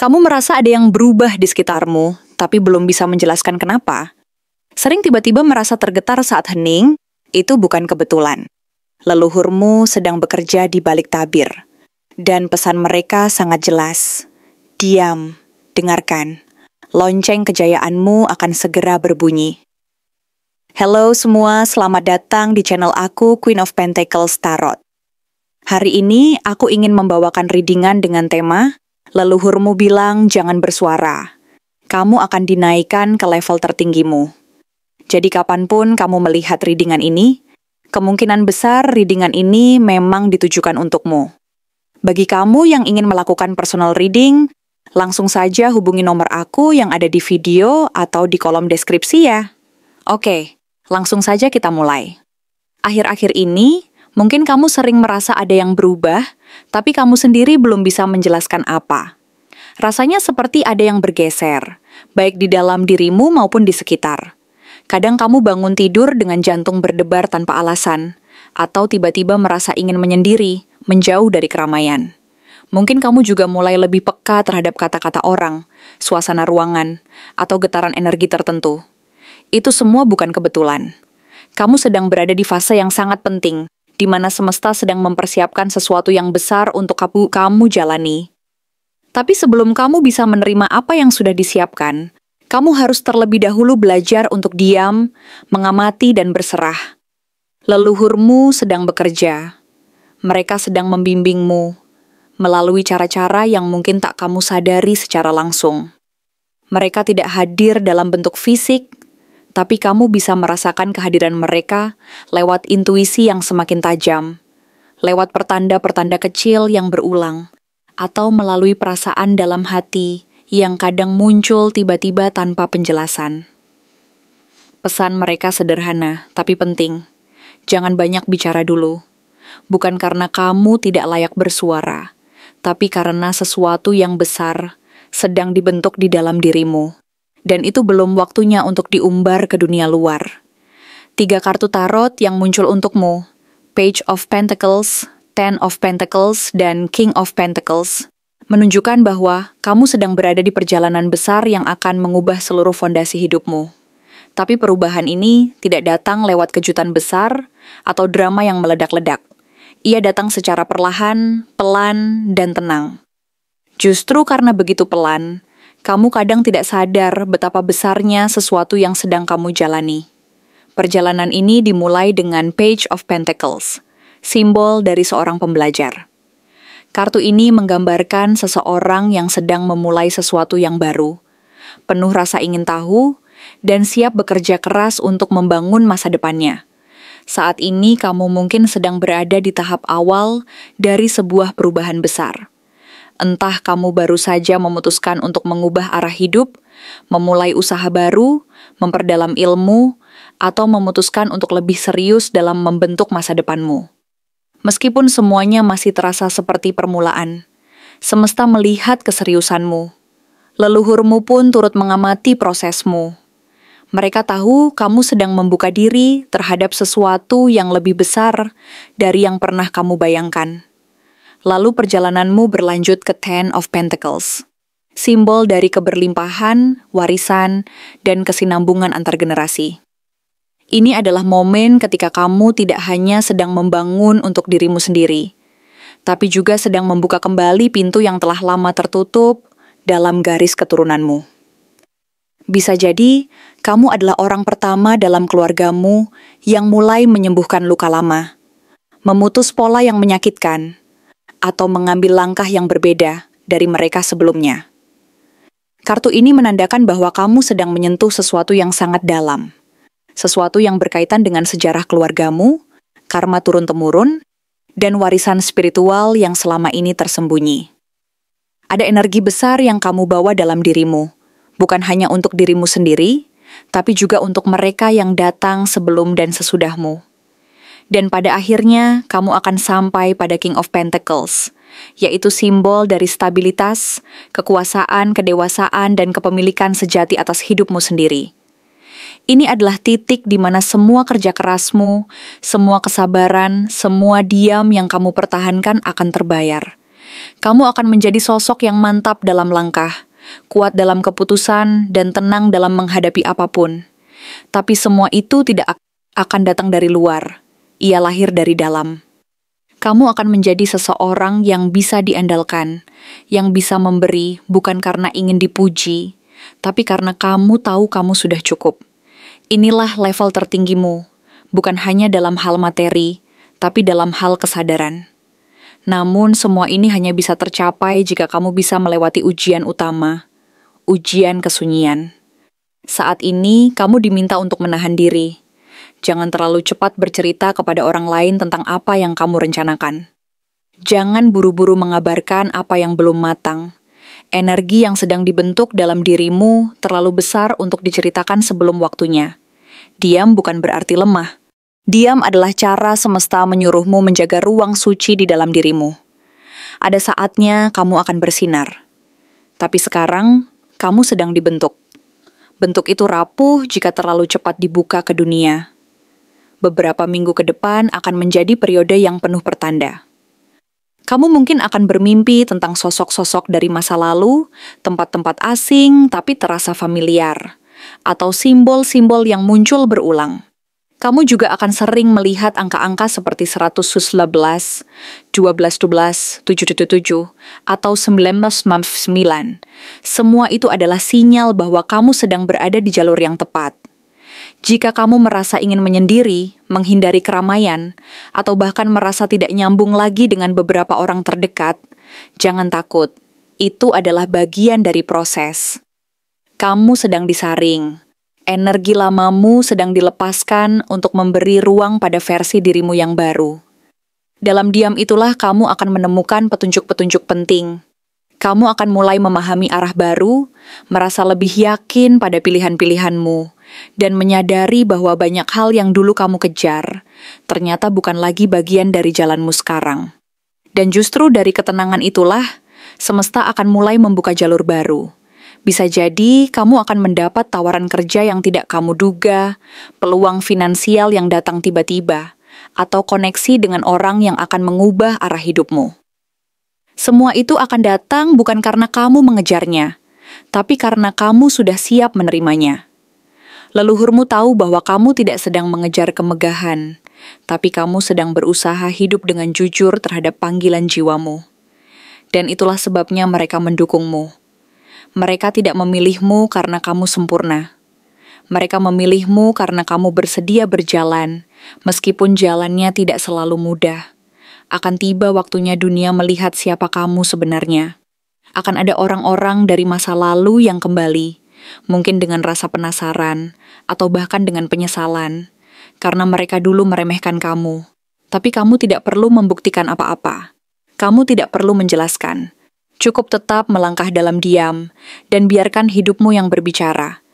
Kamu merasa ada yang berubah di sekitarmu, tapi belum bisa menjelaskan kenapa. Sering tiba-tiba merasa tergetar saat hening, itu bukan kebetulan. Leluhurmu sedang bekerja di balik tabir. Dan pesan mereka sangat jelas. Diam, dengarkan. Lonceng kejayaanmu akan segera berbunyi. Halo semua, selamat datang di channel aku, Queen of Pentacles Tarot. Hari ini aku ingin membawakan readingan dengan tema Leluhurmu bilang jangan bersuara. Kamu akan dinaikkan ke level tertinggimu. Jadi kapanpun kamu melihat readingan ini, kemungkinan besar readingan ini memang ditujukan untukmu. Bagi kamu yang ingin melakukan personal reading, langsung saja hubungi nomor aku yang ada di video atau di kolom deskripsi ya. Oke, langsung saja kita mulai. Akhir-akhir ini, mungkin kamu sering merasa ada yang berubah, tapi kamu sendiri belum bisa menjelaskan apa. Rasanya seperti ada yang bergeser, baik di dalam dirimu maupun di sekitar. Kadang kamu bangun tidur dengan jantung berdebar tanpa alasan, atau tiba-tiba merasa ingin menyendiri, menjauh dari keramaian. Mungkin kamu juga mulai lebih peka terhadap kata-kata orang, suasana ruangan, atau getaran energi tertentu. Itu semua bukan kebetulan. Kamu sedang berada di fase yang sangat penting, di mana semesta sedang mempersiapkan sesuatu yang besar untuk kamu jalani. Tapi sebelum kamu bisa menerima apa yang sudah disiapkan, kamu harus terlebih dahulu belajar untuk diam, mengamati dan berserah. Leluhurmu sedang bekerja. Mereka sedang membimbingmu, melalui cara-cara yang mungkin tak kamu sadari secara langsung. Mereka tidak hadir dalam bentuk fisik, tapi kamu bisa merasakan kehadiran mereka lewat intuisi yang semakin tajam, lewat pertanda-pertanda kecil yang berulang, atau melalui perasaan dalam hati yang kadang muncul tiba-tiba tanpa penjelasan. Pesan mereka sederhana, tapi penting. Jangan banyak bicara dulu. Bukan karena kamu tidak layak bersuara, tapi karena sesuatu yang besar sedang dibentuk di dalam dirimu. Dan itu belum waktunya untuk diumbar ke dunia luar. 3 kartu tarot yang muncul untukmu, Page of Pentacles, Ten of Pentacles, dan King of Pentacles, menunjukkan bahwa kamu sedang berada di perjalanan besar yang akan mengubah seluruh fondasi hidupmu. Tapi perubahan ini tidak datang lewat kejutan besar atau drama yang meledak-ledak. Ia datang secara perlahan, pelan, dan tenang. Justru karena begitu pelan, kamu kadang tidak sadar betapa besarnya sesuatu yang sedang kamu jalani. Perjalanan ini dimulai dengan Page of Pentacles, simbol dari seorang pembelajar. Kartu ini menggambarkan seseorang yang sedang memulai sesuatu yang baru, penuh rasa ingin tahu, dan siap bekerja keras untuk membangun masa depannya. Saat ini kamu mungkin sedang berada di tahap awal dari sebuah perubahan besar. Entah kamu baru saja memutuskan untuk mengubah arah hidup, memulai usaha baru, memperdalam ilmu, atau memutuskan untuk lebih serius dalam membentuk masa depanmu. Meskipun semuanya masih terasa seperti permulaan, semesta melihat keseriusanmu. Leluhurmu pun turut mengamati prosesmu. Mereka tahu kamu sedang membuka diri terhadap sesuatu yang lebih besar dari yang pernah kamu bayangkan. Lalu perjalananmu berlanjut ke Ten of Pentacles, simbol dari keberlimpahan, warisan, dan kesinambungan antar generasi. Ini adalah momen ketika kamu tidak hanya sedang membangun untuk dirimu sendiri, tapi juga sedang membuka kembali pintu yang telah lama tertutup dalam garis keturunanmu. Bisa jadi, kamu adalah orang pertama dalam keluargamu yang mulai menyembuhkan luka lama, memutus pola yang menyakitkan, atau mengambil langkah yang berbeda dari mereka sebelumnya. Kartu ini menandakan bahwa kamu sedang menyentuh sesuatu yang sangat dalam, sesuatu yang berkaitan dengan sejarah keluargamu, karma turun-temurun, dan warisan spiritual yang selama ini tersembunyi. Ada energi besar yang kamu bawa dalam dirimu, bukan hanya untuk dirimu sendiri, tapi juga untuk mereka yang datang sebelum dan sesudahmu. Dan pada akhirnya, kamu akan sampai pada King of Pentacles, yaitu simbol dari stabilitas, kekuasaan, kedewasaan, dan kepemilikan sejati atas hidupmu sendiri. Ini adalah titik di mana semua kerja kerasmu, semua kesabaran, semua diam yang kamu pertahankan akan terbayar. Kamu akan menjadi sosok yang mantap dalam langkah, kuat dalam keputusan, dan tenang dalam menghadapi apapun. Tapi semua itu tidak akan datang dari luar. Ia lahir dari dalam. Kamu akan menjadi seseorang yang bisa diandalkan, yang bisa memberi bukan karena ingin dipuji, tapi karena kamu tahu kamu sudah cukup. Inilah level tertinggimu, bukan hanya dalam hal materi, tapi dalam hal kesadaran. Namun semua ini hanya bisa tercapai jika kamu bisa melewati ujian utama, ujian kesunyian. Saat ini, kamu diminta untuk menahan diri. Jangan terlalu cepat bercerita kepada orang lain tentang apa yang kamu rencanakan. Jangan buru-buru mengabarkan apa yang belum matang. Energi yang sedang dibentuk dalam dirimu terlalu besar untuk diceritakan sebelum waktunya. Diam bukan berarti lemah. Diam adalah cara semesta menyuruhmu menjaga ruang suci di dalam dirimu. Ada saatnya kamu akan bersinar. Tapi sekarang, kamu sedang dibentuk. Bentuk itu rapuh jika terlalu cepat dibuka ke dunia. Beberapa minggu ke depan akan menjadi periode yang penuh pertanda. Kamu mungkin akan bermimpi tentang sosok-sosok dari masa lalu, tempat-tempat asing tapi terasa familiar, atau simbol-simbol yang muncul berulang. Kamu juga akan sering melihat angka-angka seperti 111, 1212, 777, atau 1999. Semua itu adalah sinyal bahwa kamu sedang berada di jalur yang tepat. Jika kamu merasa ingin menyendiri, menghindari keramaian, atau bahkan merasa tidak nyambung lagi dengan beberapa orang terdekat, jangan takut. Itu adalah bagian dari proses. Kamu sedang disaring. Energi lamamu sedang dilepaskan untuk memberi ruang pada versi dirimu yang baru. Dalam diam itulah kamu akan menemukan petunjuk-petunjuk penting. Kamu akan mulai memahami arah baru, merasa lebih yakin pada pilihan-pilihanmu, dan menyadari bahwa banyak hal yang dulu kamu kejar, ternyata bukan lagi bagian dari jalanmu sekarang. Dan justru dari ketenangan itulah, semesta akan mulai membuka jalur baru. Bisa jadi kamu akan mendapat tawaran kerja yang tidak kamu duga, peluang finansial yang datang tiba-tiba, atau koneksi dengan orang yang akan mengubah arah hidupmu. Semua itu akan datang bukan karena kamu mengejarnya, tapi karena kamu sudah siap menerimanya. Leluhurmu tahu bahwa kamu tidak sedang mengejar kemegahan, tapi kamu sedang berusaha hidup dengan jujur terhadap panggilan jiwamu. Dan itulah sebabnya mereka mendukungmu. Mereka tidak memilihmu karena kamu sempurna. Mereka memilihmu karena kamu bersedia berjalan, meskipun jalannya tidak selalu mudah. Akan tiba waktunya dunia melihat siapa kamu sebenarnya. Akan ada orang-orang dari masa lalu yang kembali, mungkin dengan rasa penasaran, atau bahkan dengan penyesalan, karena mereka dulu meremehkan kamu. Tapi kamu tidak perlu membuktikan apa-apa. Kamu tidak perlu menjelaskan. Cukup tetap melangkah dalam diam, dan biarkan hidupmu yang berbicara.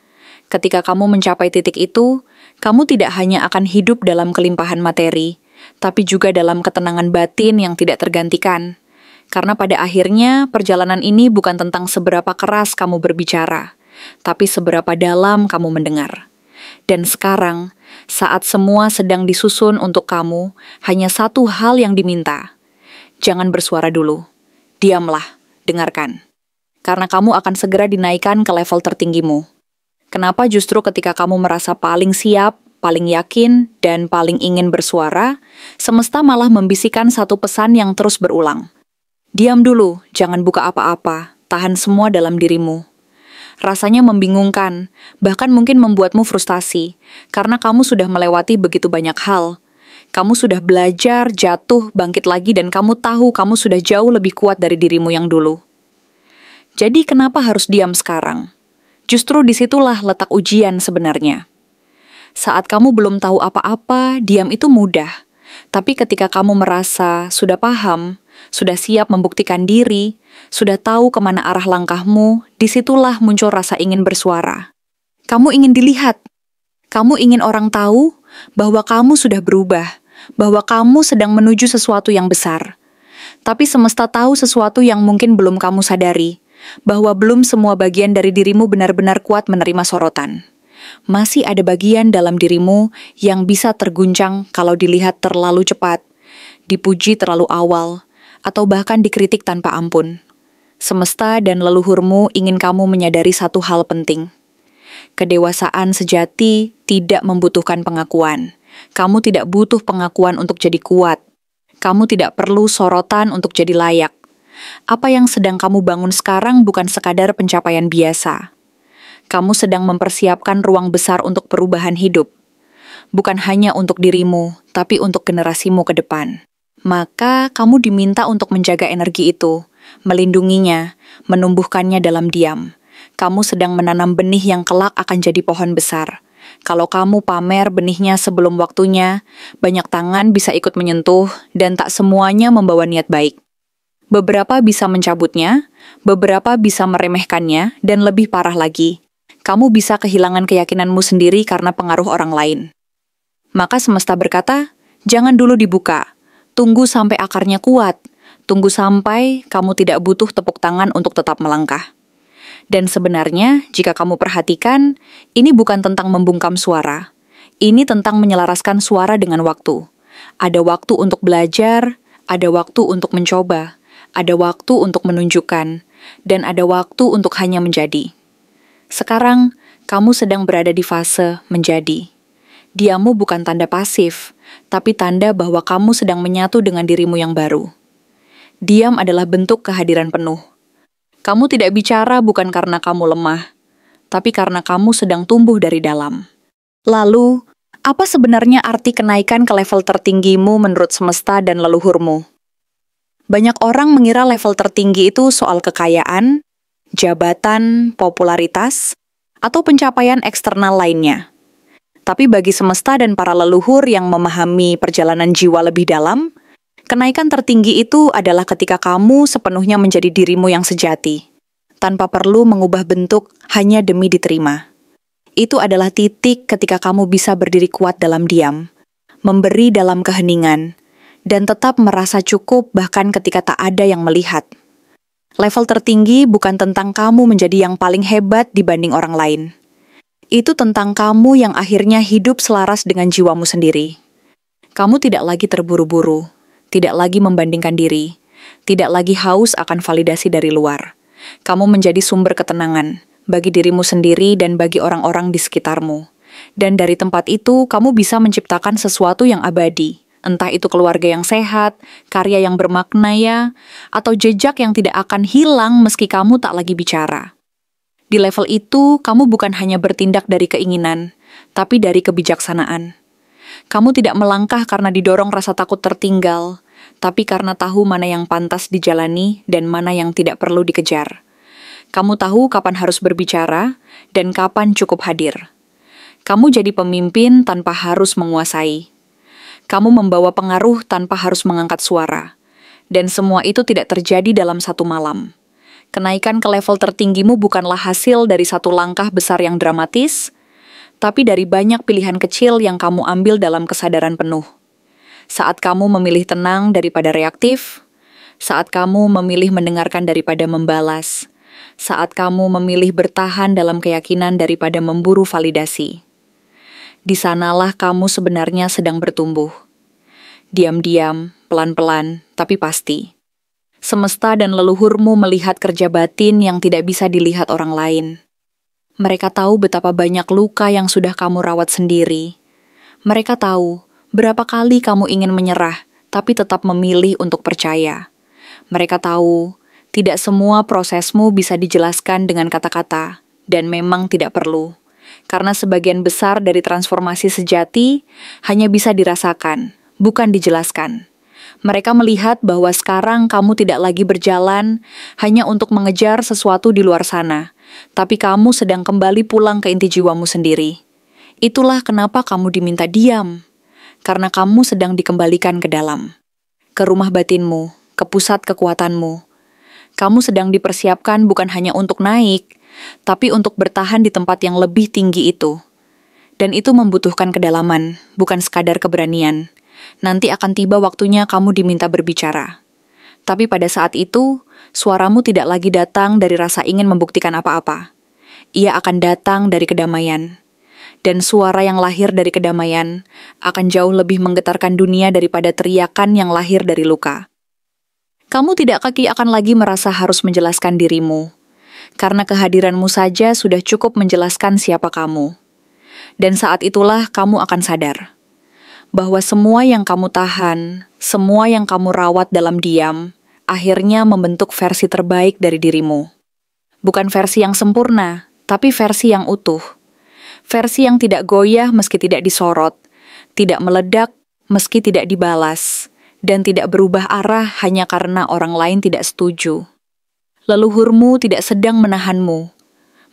Ketika kamu mencapai titik itu, kamu tidak hanya akan hidup dalam kelimpahan materi, tapi juga dalam ketenangan batin yang tidak tergantikan. Karena pada akhirnya, perjalanan ini bukan tentang seberapa keras kamu berbicara, tapi seberapa dalam kamu mendengar. Dan sekarang, saat semua sedang disusun untuk kamu, hanya satu hal yang diminta. Jangan bersuara dulu. Diamlah. Dengarkan, karena kamu akan segera dinaikkan ke level tertinggimu. Kenapa justru ketika kamu merasa paling siap, paling yakin, dan paling ingin bersuara, semesta malah membisikkan satu pesan yang terus berulang. Diam dulu, jangan buka apa-apa, tahan semua dalam dirimu. Rasanya membingungkan, bahkan mungkin membuatmu frustasi, karena kamu sudah melewati begitu banyak hal. Kamu sudah belajar, jatuh, bangkit lagi, dan kamu tahu kamu sudah jauh lebih kuat dari dirimu yang dulu. Jadi kenapa harus diam sekarang? Justru disitulah letak ujian sebenarnya. Saat kamu belum tahu apa-apa, diam itu mudah. Tapi ketika kamu merasa sudah paham, sudah siap membuktikan diri, sudah tahu kemana arah langkahmu, disitulah muncul rasa ingin bersuara. Kamu ingin dilihat. Kamu ingin orang tahu bahwa kamu sudah berubah, bahwa kamu sedang menuju sesuatu yang besar. Tapi semesta tahu sesuatu yang mungkin belum kamu sadari, bahwa belum semua bagian dari dirimu benar-benar kuat menerima sorotan. Masih ada bagian dalam dirimu yang bisa terguncang kalau dilihat terlalu cepat, dipuji terlalu awal, atau bahkan dikritik tanpa ampun. Semesta dan leluhurmu ingin kamu menyadari satu hal penting. Kedewasaan sejati tidak membutuhkan pengakuan. Kamu tidak butuh pengakuan untuk jadi kuat. Kamu tidak perlu sorotan untuk jadi layak. Apa yang sedang kamu bangun sekarang bukan sekadar pencapaian biasa. Kamu sedang mempersiapkan ruang besar untuk perubahan hidup. Bukan hanya untuk dirimu, tapi untuk generasimu ke depan. Maka kamu diminta untuk menjaga energi itu, melindunginya, menumbuhkannya dalam diam. Kamu sedang menanam benih yang kelak akan jadi pohon besar. Kalau kamu pamer benihnya sebelum waktunya, banyak tangan bisa ikut menyentuh dan tak semuanya membawa niat baik. Beberapa bisa mencabutnya, beberapa bisa meremehkannya, dan lebih parah lagi, kamu bisa kehilangan keyakinanmu sendiri karena pengaruh orang lain. Maka semesta berkata, jangan dulu dibuka. Tunggu sampai akarnya kuat. Tunggu sampai kamu tidak butuh tepuk tangan untuk tetap melangkah. Dan sebenarnya, jika kamu perhatikan, ini bukan tentang membungkam suara. Ini tentang menyelaraskan suara dengan waktu. Ada waktu untuk belajar, ada waktu untuk mencoba, ada waktu untuk menunjukkan, dan ada waktu untuk hanya menjadi. Sekarang, kamu sedang berada di fase menjadi. Diammu bukan tanda pasif, tapi tanda bahwa kamu sedang menyatu dengan dirimu yang baru. Diam adalah bentuk kehadiran penuh. Kamu tidak bicara bukan karena kamu lemah, tapi karena kamu sedang tumbuh dari dalam. Lalu, apa sebenarnya arti kenaikan ke level tertinggimu menurut semesta dan leluhurmu? Banyak orang mengira level tertinggi itu soal kekayaan, jabatan, popularitas, atau pencapaian eksternal lainnya. Tapi bagi semesta dan para leluhur yang memahami perjalanan jiwa lebih dalam, kenaikan tertinggi itu adalah ketika kamu sepenuhnya menjadi dirimu yang sejati, tanpa perlu mengubah bentuk hanya demi diterima. Itu adalah titik ketika kamu bisa berdiri kuat dalam diam, memberi dalam keheningan, dan tetap merasa cukup bahkan ketika tak ada yang melihat. Level tertinggi bukan tentang kamu menjadi yang paling hebat dibanding orang lain. Itu tentang kamu yang akhirnya hidup selaras dengan jiwamu sendiri. Kamu tidak lagi terburu-buru, tidak lagi membandingkan diri, tidak lagi haus akan validasi dari luar. Kamu menjadi sumber ketenangan bagi dirimu sendiri dan bagi orang-orang di sekitarmu. Dan dari tempat itu, kamu bisa menciptakan sesuatu yang abadi. Entah itu keluarga yang sehat, karya yang bermakna ya, atau jejak yang tidak akan hilang meski kamu tak lagi bicara. Di level itu, kamu bukan hanya bertindak dari keinginan, tapi dari kebijaksanaan. Kamu tidak melangkah karena didorong rasa takut tertinggal, tapi karena tahu mana yang pantas dijalani dan mana yang tidak perlu dikejar. Kamu tahu kapan harus berbicara dan kapan cukup hadir. Kamu jadi pemimpin tanpa harus menguasai. Kamu membawa pengaruh tanpa harus mengangkat suara. Dan semua itu tidak terjadi dalam satu malam. Kenaikan ke level tertinggimu bukanlah hasil dari satu langkah besar yang dramatis, tapi dari banyak pilihan kecil yang kamu ambil dalam kesadaran penuh. Saat kamu memilih tenang daripada reaktif, saat kamu memilih mendengarkan daripada membalas, saat kamu memilih bertahan dalam keyakinan daripada memburu validasi. Di sanalah kamu sebenarnya sedang bertumbuh. Diam-diam, pelan-pelan, tapi pasti. Semesta dan leluhurmu melihat kerja batin yang tidak bisa dilihat orang lain. Mereka tahu betapa banyak luka yang sudah kamu rawat sendiri. Mereka tahu berapa kali kamu ingin menyerah, tapi tetap memilih untuk percaya. Mereka tahu tidak semua prosesmu bisa dijelaskan dengan kata-kata, dan memang tidak perlu. Karena sebagian besar dari transformasi sejati hanya bisa dirasakan, bukan dijelaskan. Mereka melihat bahwa sekarang kamu tidak lagi berjalan hanya untuk mengejar sesuatu di luar sana, tapi kamu sedang kembali pulang ke inti jiwamu sendiri. Itulah kenapa kamu diminta diam, karena kamu sedang dikembalikan ke dalam, ke rumah batinmu, ke pusat kekuatanmu. Kamu sedang dipersiapkan bukan hanya untuk naik, tapi untuk bertahan di tempat yang lebih tinggi itu. Dan itu membutuhkan kedalaman, bukan sekadar keberanian. Nanti akan tiba waktunya kamu diminta berbicara. Tapi pada saat itu, suaramu tidak lagi datang dari rasa ingin membuktikan apa-apa. Ia akan datang dari kedamaian. Dan suara yang lahir dari kedamaian akan jauh lebih menggetarkan dunia daripada teriakan yang lahir dari luka. Kamu tidak akan lagi merasa harus menjelaskan dirimu, karena kehadiranmu saja sudah cukup menjelaskan siapa kamu. Dan saat itulah kamu akan sadar bahwa semua yang kamu tahan, semua yang kamu rawat dalam diam, akhirnya membentuk versi terbaik dari dirimu. Bukan versi yang sempurna, tapi versi yang utuh. Versi yang tidak goyah meski tidak disorot, tidak meledak meski tidak dibalas, dan tidak berubah arah hanya karena orang lain tidak setuju. Leluhurmu tidak sedang menahanmu.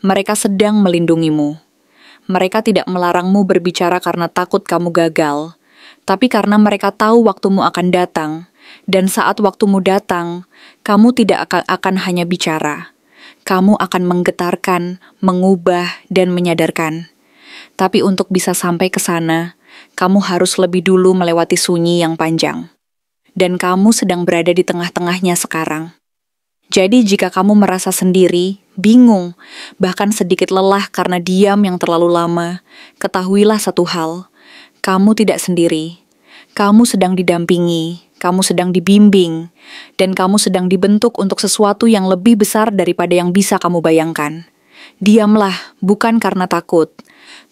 Mereka sedang melindungimu. Mereka tidak melarangmu berbicara karena takut kamu gagal, tapi karena mereka tahu waktumu akan datang, dan saat waktumu datang, kamu tidak akan hanya bicara. Kamu akan menggetarkan, mengubah, dan menyadarkan. Tapi untuk bisa sampai ke sana, kamu harus lebih dulu melewati sunyi yang panjang. Dan kamu sedang berada di tengah-tengahnya sekarang. Jadi jika kamu merasa sendiri, bingung, bahkan sedikit lelah karena diam yang terlalu lama, ketahuilah satu hal, kamu tidak sendiri. Kamu sedang didampingi, kamu sedang dibimbing, dan kamu sedang dibentuk untuk sesuatu yang lebih besar daripada yang bisa kamu bayangkan. Diamlah, bukan karena takut,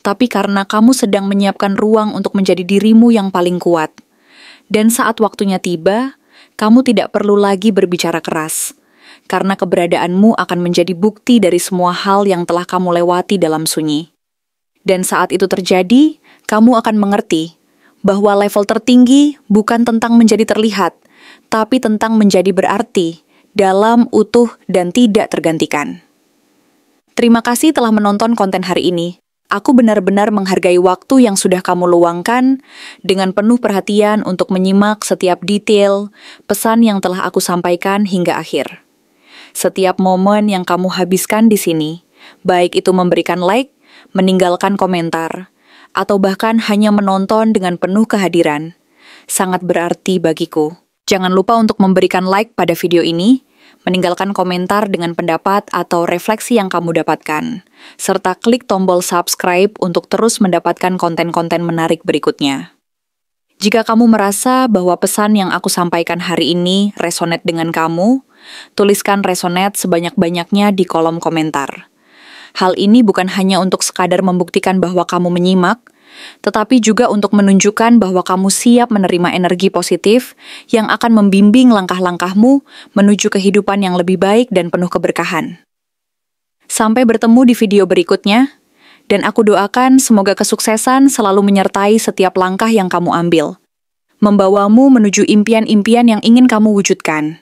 tapi karena kamu sedang menyiapkan ruang untuk menjadi dirimu yang paling kuat. Dan saat waktunya tiba, kamu tidak perlu lagi berbicara keras, karena keberadaanmu akan menjadi bukti dari semua hal yang telah kamu lewati dalam sunyi. Dan saat itu terjadi, kamu akan mengerti bahwa level tertinggi bukan tentang menjadi terlihat, tapi tentang menjadi berarti, dalam, utuh, dan tidak tergantikan. Terima kasih telah menonton konten hari ini. Aku benar-benar menghargai waktu yang sudah kamu luangkan dengan penuh perhatian untuk menyimak setiap detail pesan yang telah aku sampaikan hingga akhir. Setiap momen yang kamu habiskan di sini, baik itu memberikan like, meninggalkan komentar, atau bahkan hanya menonton dengan penuh kehadiran, sangat berarti bagiku. Jangan lupa untuk memberikan like pada video ini, meninggalkan komentar dengan pendapat atau refleksi yang kamu dapatkan, serta klik tombol subscribe untuk terus mendapatkan konten-konten menarik berikutnya. Jika kamu merasa bahwa pesan yang aku sampaikan hari ini resonate dengan kamu, tuliskan resonate sebanyak-banyaknya di kolom komentar. Hal ini bukan hanya untuk sekadar membuktikan bahwa kamu menyimak, tetapi juga untuk menunjukkan bahwa kamu siap menerima energi positif yang akan membimbing langkah-langkahmu menuju kehidupan yang lebih baik dan penuh keberkahan. Sampai bertemu di video berikutnya, dan aku doakan semoga kesuksesan selalu menyertai setiap langkah yang kamu ambil, membawamu menuju impian-impian yang ingin kamu wujudkan.